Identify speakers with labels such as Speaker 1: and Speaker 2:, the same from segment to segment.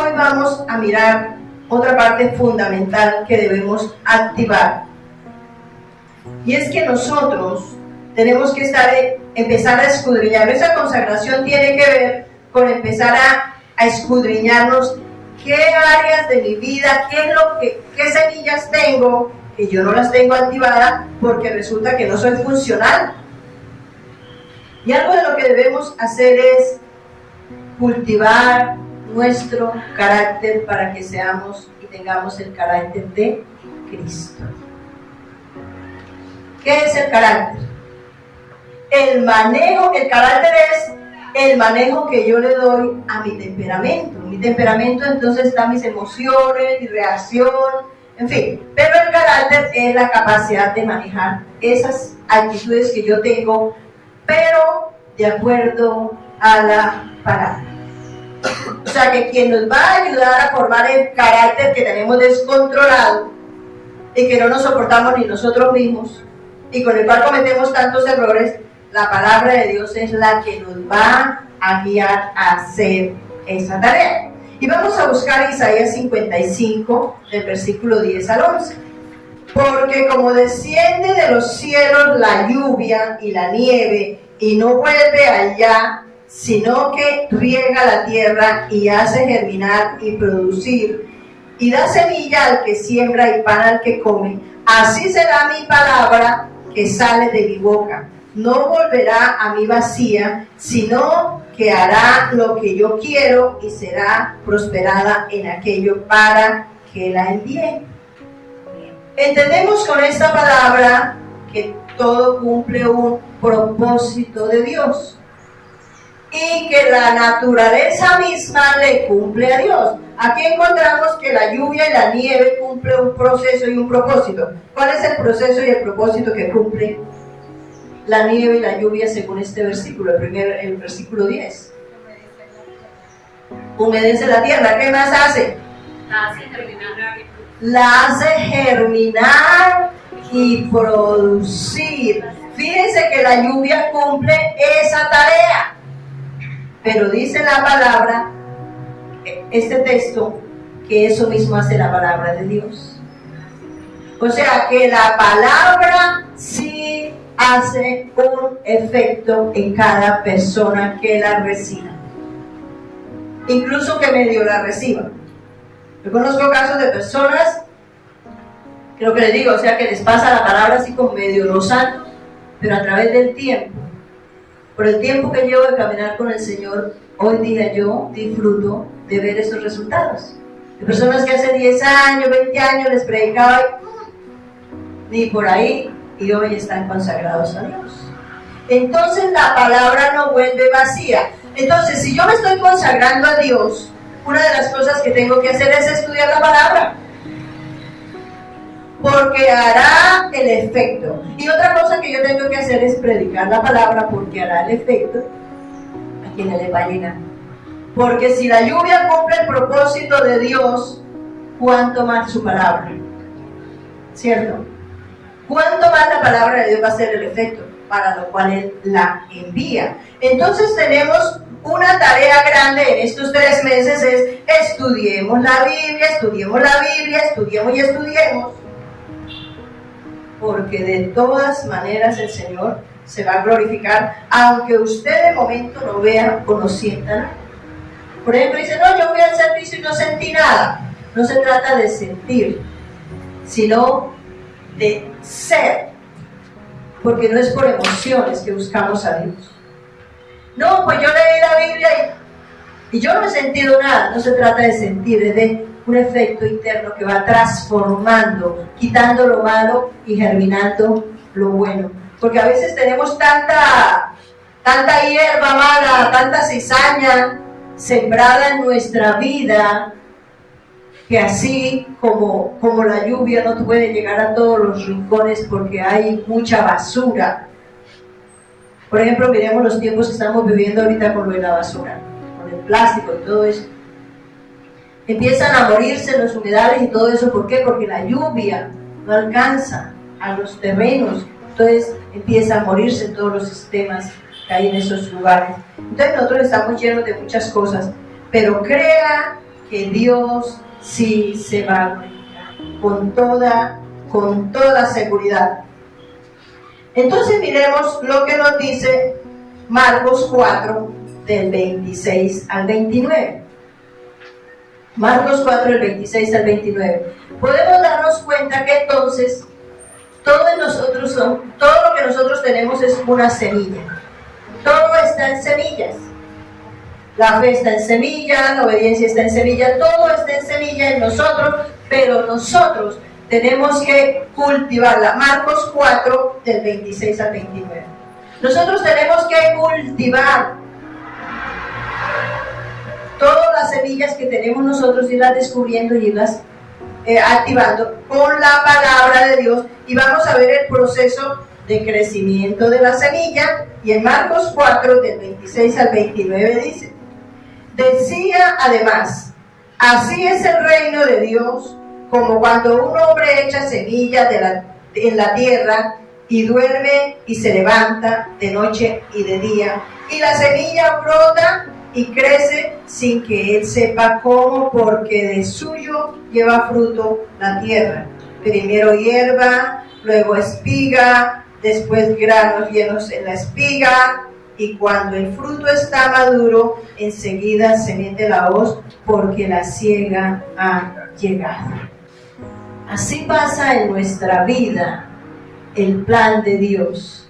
Speaker 1: hoy vamos a mirar otra parte fundamental que debemos activar. Y es que nosotros tenemos que empezar a escudriñar. Esa consagración tiene que ver con empezar a escudriñarnos qué áreas de mi vida, qué semillas tengo, que yo no las tengo activadas porque resulta que no soy funcional. Y algo de lo que debemos hacer es cultivar nuestro carácter para que seamos y tengamos el carácter de Cristo. ¿Qué es el carácter? El carácter es el manejo que yo le doy a mi temperamento. Mi temperamento entonces está mis emociones, mi reacción, en fin. Pero el carácter es la capacidad de manejar esas actitudes que yo tengo, pero de acuerdo a la palabra. O sea que quien nos va a ayudar a formar el carácter que tenemos descontrolado y que no nos soportamos ni nosotros mismos y con el cual cometemos tantos errores, la palabra de Dios es la que nos va a guiar a hacer esa tarea. Y vamos a buscar Isaías 55, del versículo 10 al 11. Porque como desciende de los cielos la lluvia y la nieve, y no vuelve allá, sino que riega la tierra y hace germinar y producir, y da semilla al que siembra y pan al que come, así será mi palabra que sale de mi boca. No volverá a mí vacía, sino que hará lo que yo quiero y será prosperada en aquello para que la envíe. Entendemos con esta palabra que todo cumple un propósito de Dios y que la naturaleza misma le cumple a Dios. Aquí encontramos que la lluvia y la nieve cumplen un proceso y un propósito. ¿Cuál es el proceso y el propósito que cumple la nieve y la lluvia según este versículo, el versículo 10? Humedece la tierra. ¿Qué más hace? La hace germinar y producir. Fíjense que la lluvia cumple esa tarea. Pero dice la palabra, este texto, que eso mismo hace la palabra de Dios. O sea que la palabra sí hace un efecto en cada persona que la reciba, incluso que medio la reciba. Yo conozco casos de personas, creo que les digo, o sea que les pasa la palabra así como medio rozando, pero a través del tiempo, por el tiempo que llevo de caminar con el Señor, hoy día yo disfruto de ver esos resultados. De personas que hace 10 años, 20 años les predicaba ni por ahí, y hoy están consagrados a Dios. Entonces la palabra no vuelve vacía. Entonces, si yo me estoy consagrando a Dios, una de las cosas que tengo que hacer es estudiar la palabra, porque hará el efecto. Y otra cosa que yo tengo que hacer es predicar la palabra, porque hará el efecto a quien le va a llegar. Porque si la lluvia cumple el propósito de Dios, ¿cuánto más su palabra? ¿Cierto? ¿Cuánto más la palabra de Dios va a hacer el efecto? Para lo cual Él la envía. Entonces tenemos una tarea grande en estos 3 meses, es estudiemos la Biblia, estudiemos y estudiemos. Porque de todas maneras el Señor se va a glorificar, aunque usted de momento no vea o no sienta nada. Por ejemplo, dice, no, yo fui al servicio y no sentí nada. No se trata de sentir, sino de ser, porque no es por emociones que buscamos a Dios. No, pues yo leí la Biblia y yo no he sentido nada. No se trata de sentir, es de un efecto interno que va transformando, quitando lo malo y germinando lo bueno. Porque a veces tenemos tanta hierba mala, tanta cizaña sembrada en nuestra vida, que así como la lluvia no puede llegar a todos los rincones porque hay mucha basura. Por ejemplo, miremos los tiempos que estamos viviendo ahorita con lo de la basura, con el plástico y todo eso. Empiezan a morirse los humedales y todo eso. ¿Por qué? Porque la lluvia no alcanza a los terrenos. Entonces empieza a morirse todos los sistemas que hay en esos lugares. Entonces nosotros estamos llenos de muchas cosas, pero crea que Dios sí se va a glorificar, con toda seguridad. Entonces miremos lo que nos dice Marcos 4, del 26 al 29. Marcos 4, del 26 al 29. Podemos darnos cuenta que entonces todo lo que nosotros tenemos es una semilla. Todo está en semillas. La fe está en semilla, la obediencia está en semilla, todo está en semilla en nosotros, pero nosotros tenemos que cultivarla. Marcos 4, del 26 al 29. Nosotros tenemos que cultivar todas las semillas que tenemos nosotros, irlas descubriendo y irlas activando con la palabra de Dios, y vamos a ver el proceso de crecimiento de la semilla. Y en Marcos 4, del 26 al 29 dice: decía además, así es el reino de Dios, como cuando un hombre echa semillas en la tierra y duerme y se levanta de noche y de día, y la semilla brota y crece sin que él sepa cómo, porque de suyo lleva fruto la tierra. Primero hierba, luego espiga, después granos llenos en la espiga, y cuando el fruto está maduro, enseguida se mete la hoz, porque la siega ha llegado. Así pasa en nuestra vida el plan de Dios.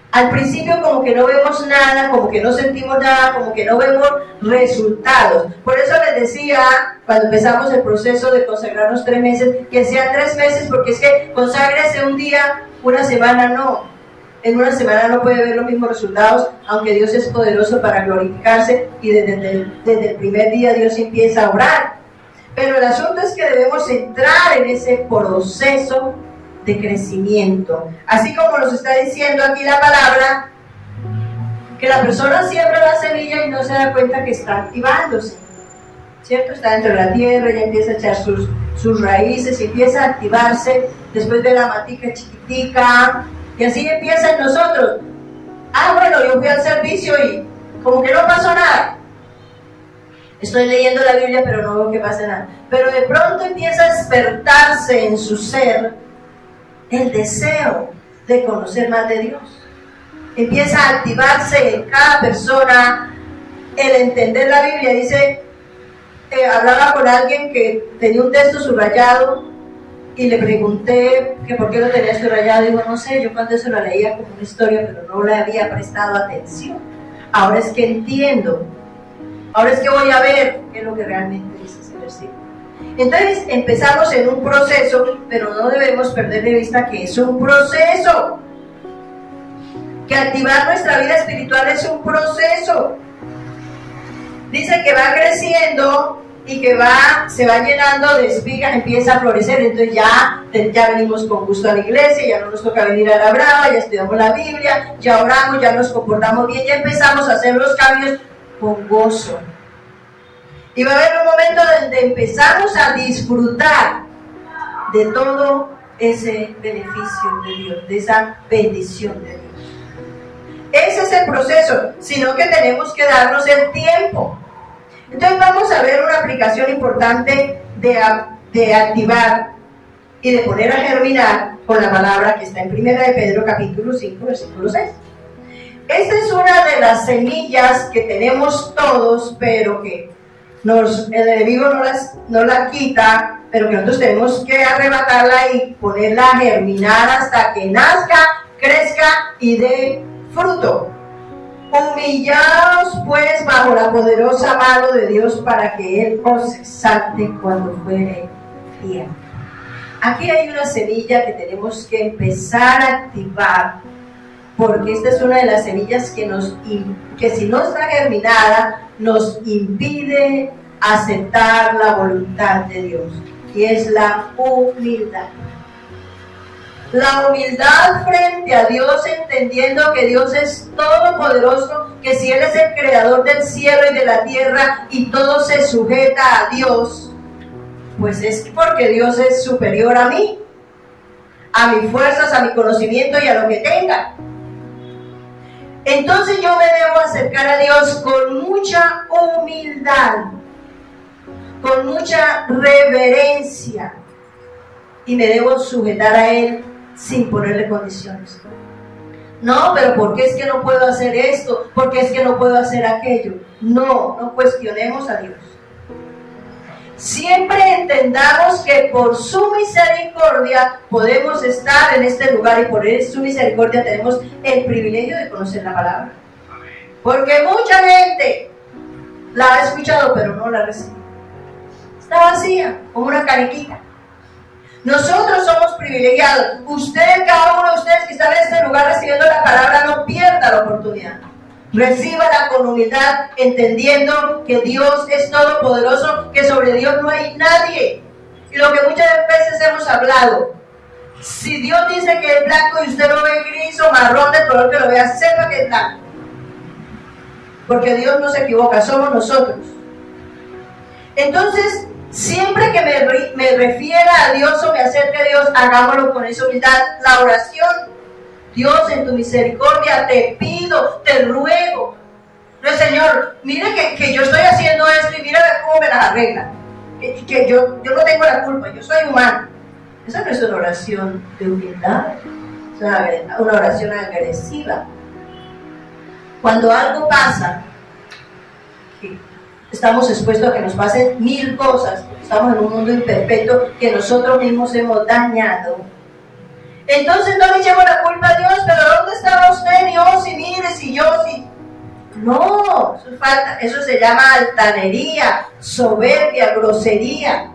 Speaker 1: Al principio como que no vemos nada, como que no sentimos nada, como que no vemos resultados. Por eso les decía, cuando empezamos el proceso de consagrarnos 3 meses, que sean 3 meses, porque es que conságrese un día, una semana no. En una semana no puede ver los mismos resultados, aunque Dios es poderoso para glorificarse, y desde el primer día Dios empieza a obrar. Pero el asunto es que debemos entrar en ese proceso de crecimiento. Así como nos está diciendo aquí la palabra, que la persona siembra la semilla y no se da cuenta que está activándose, ¿cierto? Está dentro de la tierra, ya empieza a echar sus raíces y empieza a activarse, después de la matica chiquitica, y así empieza en nosotros. Bueno, yo fui al servicio y como que no pasó nada. Estoy leyendo la Biblia, pero no veo que pase nada. Pero de pronto empieza a despertarse en su ser el deseo de conocer más de Dios. Empieza a activarse en cada persona el entender la Biblia. Dice, hablaba con alguien que tenía un texto subrayado y le pregunté que por qué lo tenía subrayado. Digo, no sé, yo cuando eso lo leía como una historia, pero no le había prestado atención. Ahora es que entiendo, ahora es que voy a ver qué es lo que realmente dice ese versículo. Entonces empezamos en un proceso, pero no debemos perder de vista que es un proceso, que activar nuestra vida espiritual es un proceso. Dice que va creciendo y que se va llenando de espigas, empieza a florecer. Entonces ya venimos con gusto a la iglesia, ya no nos toca venir a la brava, ya estudiamos la Biblia, ya oramos, ya nos comportamos bien, ya empezamos a hacer los cambios con gozo. Y va a haber un momento donde empezamos a disfrutar de todo ese beneficio de Dios, de esa bendición de Dios. Ese es el proceso, sino que tenemos que darnos el tiempo. Entonces vamos a ver una aplicación importante de activar y de poner a germinar con la palabra que está en 1 de Pedro capítulo 5, versículo 6. Esta es una de las semillas que tenemos todos, pero que el enemigo no la quita, pero que nosotros tenemos que arrebatarla y ponerla a germinar hasta que nazca, crezca y dé fruto. Humillaos pues bajo la poderosa mano de Dios, para que Él os exalte cuando fuere tiempo. Aquí hay una semilla que tenemos que empezar a activar, porque esta es una de las semillas que si no está germinada, nos impide aceptar la voluntad de Dios, y es la humildad. La humildad frente a Dios, entendiendo que Dios es todopoderoso, que si Él es el creador del cielo y de la tierra y todo se sujeta a Dios, pues es porque Dios es superior a mí, a mis fuerzas, a mi conocimiento y a lo que tenga. Entonces yo me debo acercar a Dios con mucha humildad, con mucha reverencia y me debo sujetar a Él sin ponerle condiciones. No, pero ¿por qué es que no puedo hacer esto? ¿Por qué es que no puedo hacer aquello? No cuestionemos a Dios. Siempre entendamos que por su misericordia podemos estar en este lugar y por su misericordia tenemos el privilegio de conocer la palabra. Porque mucha gente la ha escuchado pero no la recibe. Está vacía, como una cariquita. Nosotros somos privilegiados. Usted, cada uno de ustedes que está en este lugar recibiendo la palabra, no pierda la oportunidad. Recíbala con humildad, entendiendo que Dios es todopoderoso, que sobre Dios no hay nadie. Y lo que muchas veces hemos hablado, si Dios dice que es blanco y usted lo ve gris o marrón, del color que lo vea, sepa que es blanco. Porque Dios no se equivoca, somos nosotros. Entonces, siempre que me refiera a Dios o me acerque a Dios, hagámoslo con esa humildad. La oración, Dios, en tu misericordia te pido, te ruego. No, Señor, mire que yo estoy haciendo esto y mira cómo me las arregla. Que yo no tengo la culpa, yo soy humano. Esa no es una oración de humildad, es una oración agresiva. Cuando algo pasa, estamos expuestos a que nos pasen 1000 cosas, estamos en un mundo imperfecto que nosotros mismos hemos dañado. Entonces no le echemos la culpa a Dios, pero ¿dónde estaba usted? Dios, si mire, si yo, si... No, eso se llama altanería, soberbia, grosería.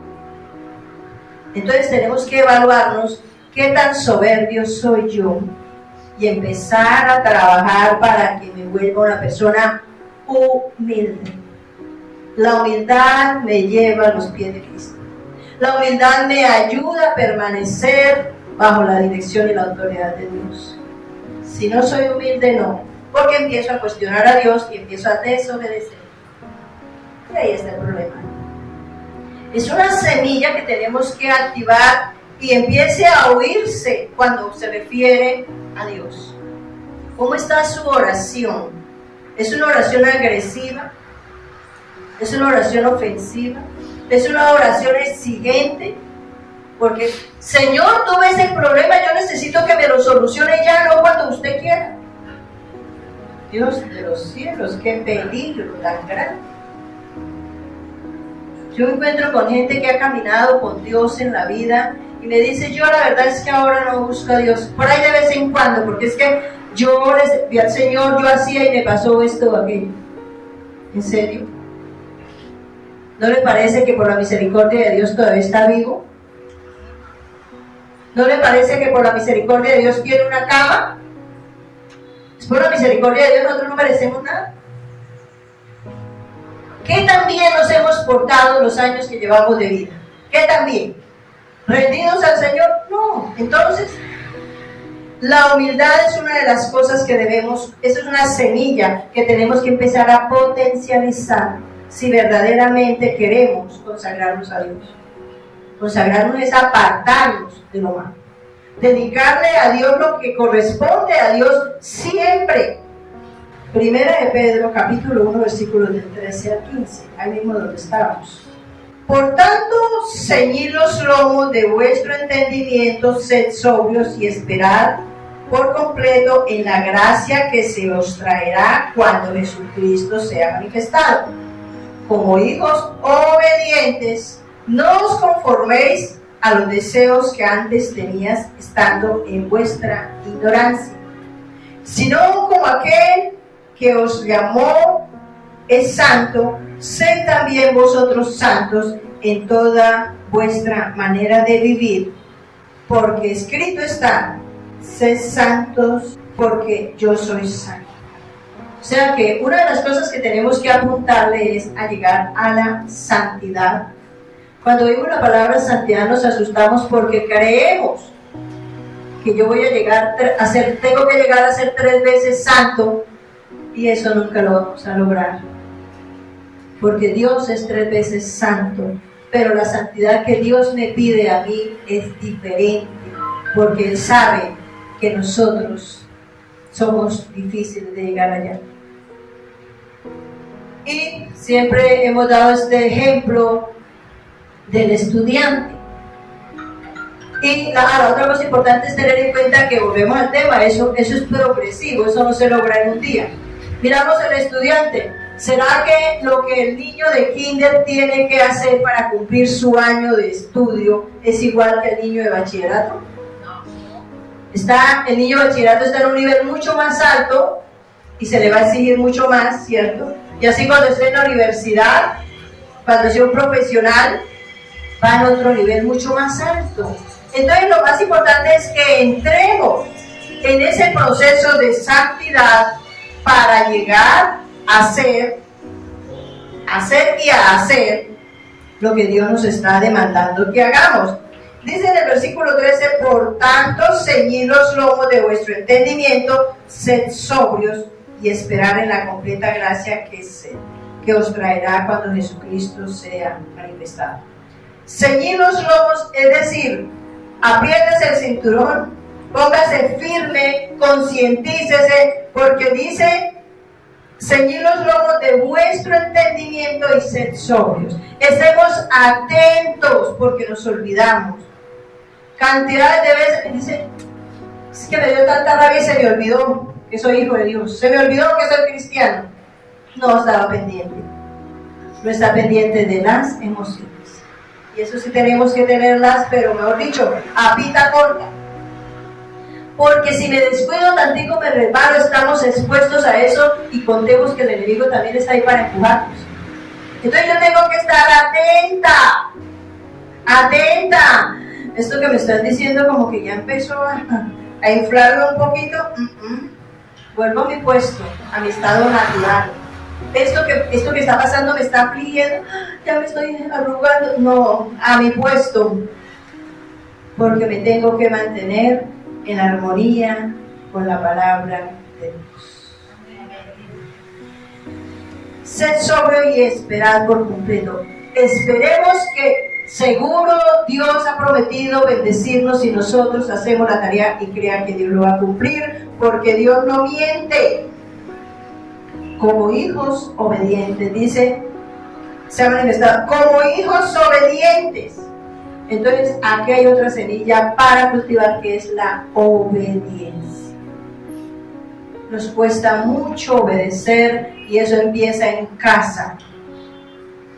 Speaker 1: Entonces tenemos que evaluarnos qué tan soberbio soy yo y empezar a trabajar para que me vuelva una persona humilde. La humildad me lleva a los pies de Cristo. La humildad me ayuda a permanecer bajo la dirección y la autoridad de Dios. Si no soy humilde, no, porque empiezo a cuestionar a Dios y empiezo a desobedecer. Y ahí está el problema. Es una semilla que tenemos que activar y empiece a oírse cuando se refiere a Dios. ¿Cómo está su oración? ¿Es una oración agresiva? ¿Es una oración ofensiva? ¿Es una oración exigente? Porque, Señor, tú ves el problema, yo necesito que me lo solucione ya, no cuando usted quiera. Dios de los cielos, qué peligro tan grande. Yo me encuentro con gente que ha caminado con Dios en la vida y me dice, yo la verdad es que ahora no busco a Dios, por ahí de vez en cuando, porque es que yo les vi al Señor, yo hacía y me pasó esto o aquello. ¿En serio? ¿No le parece que por la misericordia de Dios todavía está vivo? ¿No le parece que por la misericordia de Dios tiene una cama? Es por la misericordia de Dios, nosotros no merecemos nada. ¿Qué tan bien nos hemos portado los años que llevamos de vida? ¿Qué tan bien? ¿Rendidos al Señor? No. Entonces, la humildad es una de las cosas que debemos, eso es una semilla que tenemos que empezar a potencializar si verdaderamente queremos consagrarnos a Dios. Consagrarnos es apartarnos de lo malo. Dedicarle a Dios lo que corresponde a Dios siempre. Primera de Pedro, capítulo 1, versículos del 13 al 15. Ahí mismo donde estábamos. Por tanto, ceñid los lomos de vuestro entendimiento, sed sobrios y esperad por completo en la gracia que se os traerá cuando Jesucristo sea manifestado. Como hijos obedientes, no os conforméis a los deseos que antes tenías estando en vuestra ignorancia, sino como aquel que os llamó es santo, sed también vosotros santos en toda vuestra manera de vivir, porque escrito está, sed santos porque yo soy santo. O sea que una de las cosas que tenemos que apuntarle es a llegar a la santidad. Cuando oímos la palabra santidad nos asustamos porque creemos que yo voy a llegar a ser, tengo que llegar a ser 3 veces santo, y eso nunca lo vamos a lograr. Porque Dios es 3 veces santo, pero la santidad que Dios me pide a mí es diferente, porque Él sabe que nosotros somos difíciles de llegar allá. Y siempre hemos dado este ejemplo del estudiante. Y la otra cosa importante es tener en cuenta que volvemos al tema, eso es progresivo, eso no se logra en un día. Miramos al estudiante. ¿Será que lo que el niño de kinder tiene que hacer para cumplir su año de estudio es igual que el niño de bachillerato? El niño de bachillerato está en un nivel mucho más alto y se le va a exigir mucho más, ¿cierto? Y así cuando esté en la universidad, cuando sea un profesional, va a otro nivel mucho más alto. Entonces lo más importante es que entremos en ese proceso de santidad para llegar a hacer lo que Dios nos está demandando que hagamos. Dice en el versículo 13, por tanto, ceñid los lomos de vuestro entendimiento, sed sobrios y esperar en la completa gracia que os traerá cuando Jesucristo sea manifestado. Ceñid los lomos, es decir, apriétese el cinturón, póngase firme, concientícese, porque dice, ceñid los lomos de vuestro entendimiento y sed sobrios. Estemos atentos porque nos olvidamos. Cantidades de veces dice, es que me dio tanta rabia y se me olvidó que soy hijo de Dios. Se me olvidó que soy cristiano. No estaba pendiente. No está pendiente de las emociones. Y eso sí tenemos que tenerlas, pero mejor dicho, a pita corta. Porque si me descuido tantico, me resbalo, estamos expuestos a eso y contemos que el enemigo también está ahí para empujarnos. Entonces yo tengo que estar atenta. Esto que me están diciendo como que ya empezó a inflarlo un poquito. Vuelvo a mi puesto, a mi estado natural. Esto que está pasando me está afligiendo, ya me estoy arrugando. No, a mi puesto, porque me tengo que mantener en armonía con la palabra de Dios. Sed sobrio y esperad por completo. Esperemos que seguro Dios ha prometido bendecirnos si nosotros hacemos la tarea y crean que Dios lo va a cumplir, porque Dios no miente. Como hijos obedientes, dice, se ha manifestado como hijos obedientes. Entonces aquí hay otra semilla para cultivar, que es la obediencia. Nos cuesta mucho obedecer y eso empieza en casa.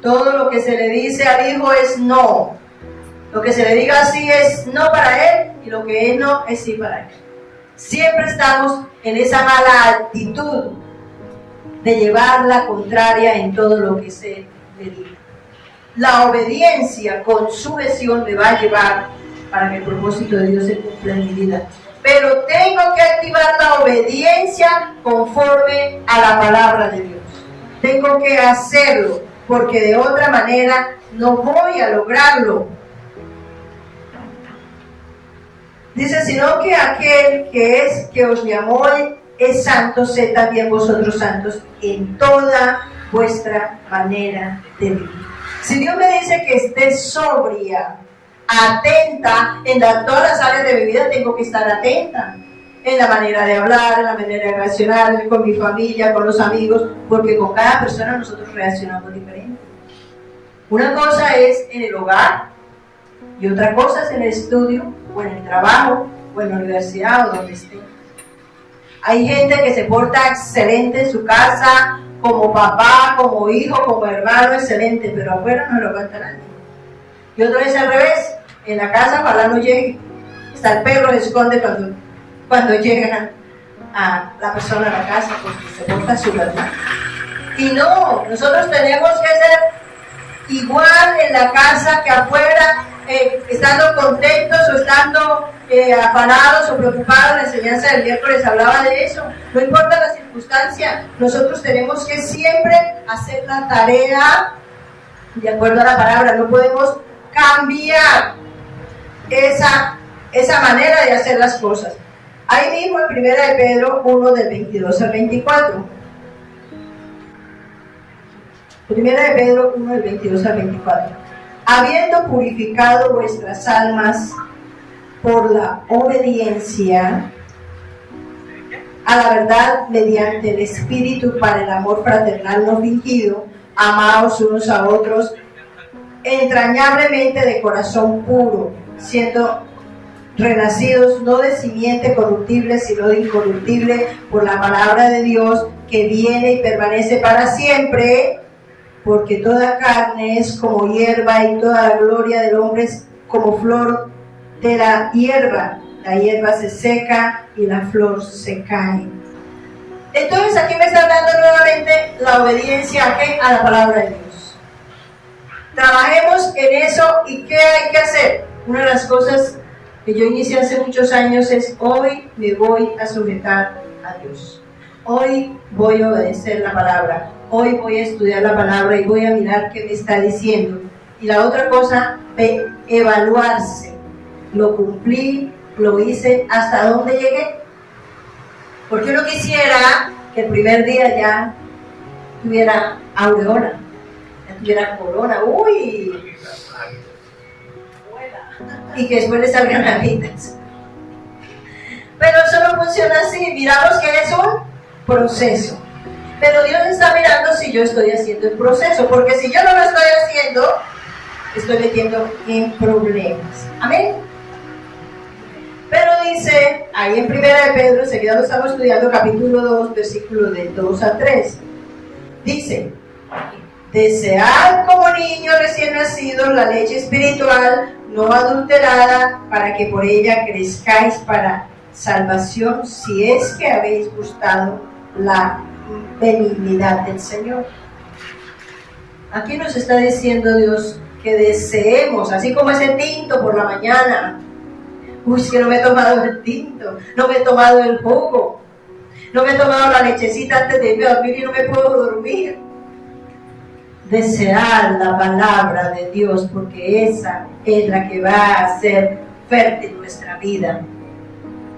Speaker 1: Todo lo que se le dice al hijo es no. Lo que se le diga sí es no para él y lo que es no es sí para él. Siempre estamos en esa mala actitud de llevar la contraria en todo lo que se le diga. La obediencia con sujeción me va a llevar para que el propósito de Dios se cumpla en mi vida. Pero tengo que activar la obediencia conforme a la palabra de Dios. Tengo que hacerlo, porque de otra manera no voy a lograrlo. Dice, sino que aquel que os llamó es santo, sed también vosotros santos en toda vuestra manera de vivir. Si Dios me dice que esté sobria, atenta en todas las áreas de mi vida, tengo que estar atenta en la manera de hablar, en la manera de reaccionar con mi familia, con los amigos, porque con cada persona nosotros reaccionamos diferente. Una cosa es en el hogar y otra cosa es en el estudio o en el trabajo o en la universidad o donde esté. Hay gente que se porta excelente en su casa, como papá, como hijo, como hermano, excelente, pero afuera no lo aguanta nadie. Y otra vez al revés, en la casa ojalá no llegue. Hasta el perro se esconde cuando llega a la persona a la casa, porque se porta súper mal. Y no, nosotros tenemos que ser igual en la casa que afuera, estando contentos o estando afanados o preocupados. La enseñanza del miércoles hablaba de eso. No importa la circunstancia, nosotros tenemos que siempre hacer la tarea de acuerdo a la palabra. No podemos cambiar esa manera de hacer las cosas. Ahí mismo en 1 de Pedro 1 del 22 al 24. 1 de Pedro 1 del 22 al 24. Habiendo purificado vuestras almas por la obediencia a la verdad mediante el Espíritu para el amor fraternal no fingido, amaos unos a otros entrañablemente de corazón puro, siendo renacidos no de simiente corruptible, sino de incorruptible, por la palabra de Dios, que viene y permanece para siempre, porque toda carne es como hierba y toda la gloria del hombre es como flor de la hierba. La hierba se seca y la flor se cae. Entonces aquí me está dando nuevamente la obediencia ¿a qué? A la palabra de Dios. Trabajemos en eso. ¿Y qué hay que hacer? Una de las cosas que yo inicié hace muchos años es: hoy me voy a sujetar a Dios. Hoy voy a obedecer la palabra. Hoy voy a estudiar la palabra y voy a mirar qué me está diciendo. Y la otra cosa, de evaluarse. Lo cumplí, lo hice, ¿hasta dónde llegué? Porque uno quisiera que el primer día ya tuviera aureola, ya tuviera corona, y que después le salgan alitas. Pero eso no funciona así. Miramos que es un proceso. Pero Dios está mirando si yo estoy haciendo el proceso, porque si yo no lo estoy haciendo, estoy metiendo en problemas. Amén. Pero dice, ahí en 1 de Pedro, enseguida lo estamos estudiando, capítulo 2, versículos de 2 a 3. Dice: desead como niños recién nacidos la leche espiritual, no adulterada, para que por ella crezcáis para salvación, si es que habéis gustado la benignidad del Señor. Aquí nos está diciendo Dios que deseemos, así como ese tinto por la mañana. Que no me he tomado el tinto, no me he tomado el jugo, no me he tomado la lechecita antes de irme a dormir y no me puedo dormir. Desear la palabra de Dios, porque esa es la que va a hacer fértil nuestra vida.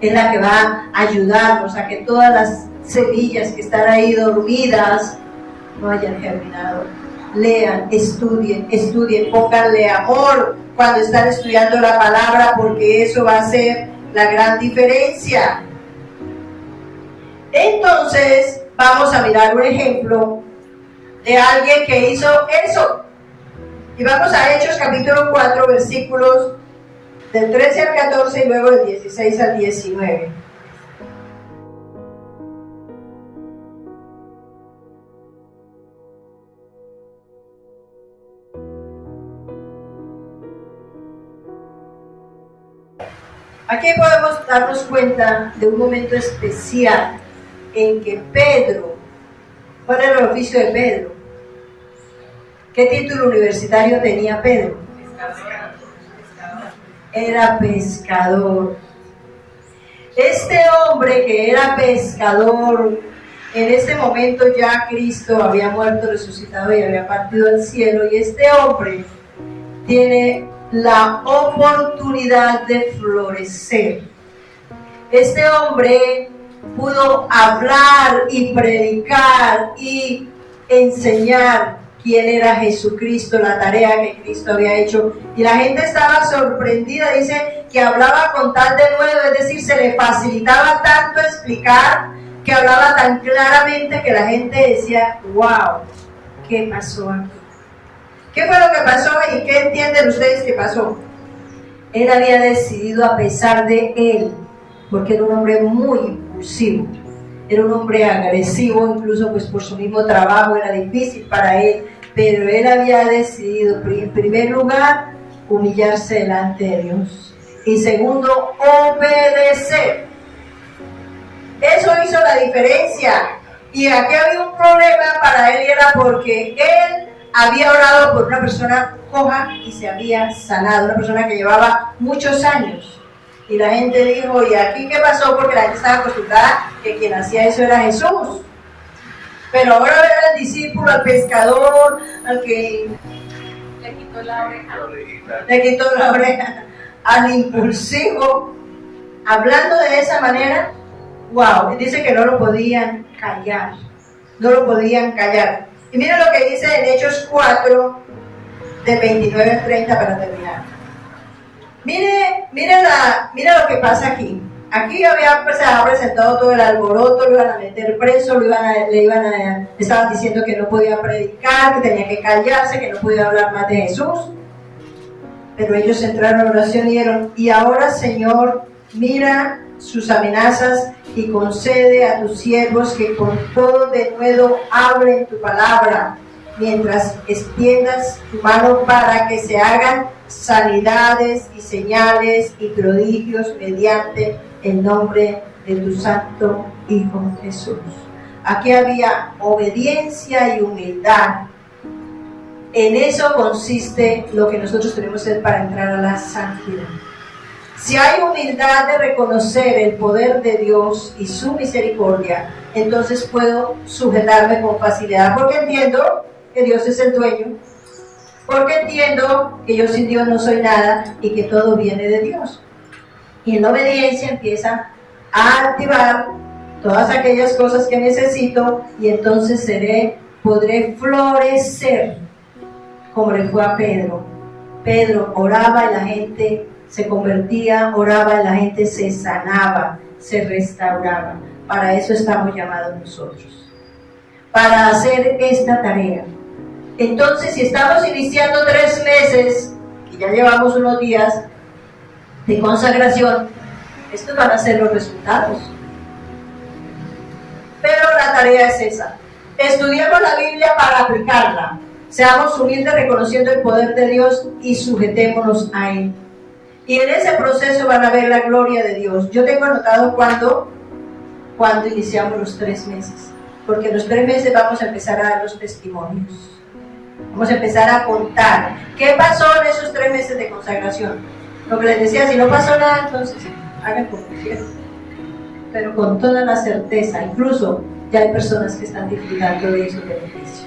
Speaker 1: Es la que va a ayudarnos a que todas las semillas que están ahí dormidas no hayan germinado. Lean, estudien, pónganle amor cuando están estudiando la palabra, porque eso va a ser la gran diferencia. Entonces, vamos a mirar un ejemplo de alguien que hizo eso. Y vamos a Hechos capítulo 4, versículos del 13 al 14 y luego del 16 al 19. Aquí podemos darnos cuenta de un momento especial en que Pedro, ¿cuál era el oficio de Pedro? ¿Qué título universitario tenía Pedro? Era pescador. Este hombre que era pescador, en este momento ya Cristo había muerto, resucitado y había partido al cielo, y este hombre tiene la oportunidad de florecer. Este hombre pudo hablar y predicar y enseñar quién era Jesucristo, la tarea que Cristo había hecho, y la gente estaba sorprendida. Dice que hablaba con tal denuedo, es decir, se le facilitaba tanto explicar, que hablaba tan claramente que la gente decía: wow, ¿qué pasó aquí? ¿Qué fue lo que pasó y qué entienden ustedes que pasó? Él había decidido, a pesar de él, porque era un hombre muy impulsivo, era un hombre agresivo, incluso pues por su mismo trabajo era difícil para él, pero él había decidido, en primer lugar, humillarse delante de Dios, y segundo, obedecer. Eso hizo la diferencia. Y aquí había un problema para él, y era porque él había orado por una persona coja y se había sanado, una persona que llevaba muchos años. Y la gente dijo: ¿y aquí qué pasó? Porque la gente estaba acostumbrada que quien hacía eso era Jesús. Pero ahora ver al discípulo, al pescador, al que le quitó la oreja, al impulsivo, hablando de esa manera, wow, dice que no lo podían callar, no lo podían callar. Y miren lo que dice en Hechos 4, de 29 al 30 para terminar. Mire lo que pasa aquí. Aquí se había presentado todo el alboroto, lo iban a meter preso, le estaban diciendo que no podía predicar, que tenía que callarse, que no podía hablar más de Jesús. Pero ellos entraron en oración y dijeron: y ahora, Señor, mira sus amenazas y concede a tus siervos que con todo denuedo hablen tu palabra, mientras extiendas tu mano para que se hagan sanidades y señales y prodigios mediante el nombre de tu santo Hijo Jesús. Aquí había obediencia y humildad. En eso consiste lo que nosotros tenemos que hacer para entrar a la santidad. Si hay humildad de reconocer el poder de Dios y su misericordia, entonces puedo sujetarme con facilidad, porque entiendo que Dios es el dueño, porque entiendo que yo sin Dios no soy nada y que todo viene de Dios. Y en la obediencia empieza a activar todas aquellas cosas que necesito, y entonces podré florecer como le fue a Pedro. Pedro oraba y la gente se convertía, oraba y la gente se sanaba, se restauraba. Para eso estamos llamados nosotros, para hacer esta tarea. Entonces, si estamos iniciando 3 meses, y ya llevamos unos días de consagración, estos van a ser los resultados. Pero la tarea es esa: estudiemos la Biblia para aplicarla, seamos humildes reconociendo el poder de Dios y sujetémonos a Él. Y en ese proceso van a ver la gloria de Dios. Yo tengo anotado cuando iniciamos los 3 meses, porque en los 3 meses vamos a empezar a dar los testimonios. Vamos a empezar a contar qué pasó en esos 3 meses de consagración. Lo que les decía, si no pasó nada, entonces hagan como quieran, pero con toda la certeza. Incluso ya hay personas que están disfrutando de esos beneficios.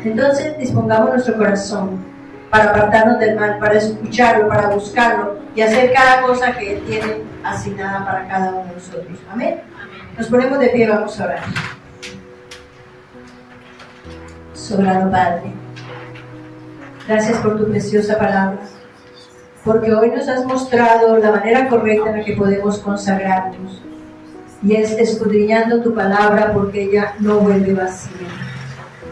Speaker 1: Entonces dispongamos nuestro corazón para apartarnos del mal, para escucharlo, para buscarlo y hacer cada cosa que Él tiene asignada para cada uno de nosotros. Amén. Nos ponemos de pie, vamos a orar. Soberano Padre, gracias por tu preciosa palabra, porque hoy nos has mostrado la manera correcta en la que podemos consagrarnos, y es escudriñando tu palabra, porque ella no vuelve vacía.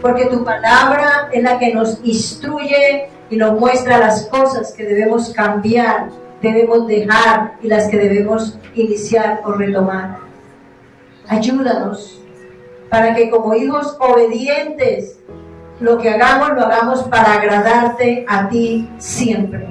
Speaker 1: Porque tu palabra es la que nos instruye y nos muestra las cosas que debemos cambiar, debemos dejar, y las que debemos iniciar o retomar. Ayúdanos para que como hijos obedientes, lo que hagamos, lo hagamos para agradarte a ti siempre.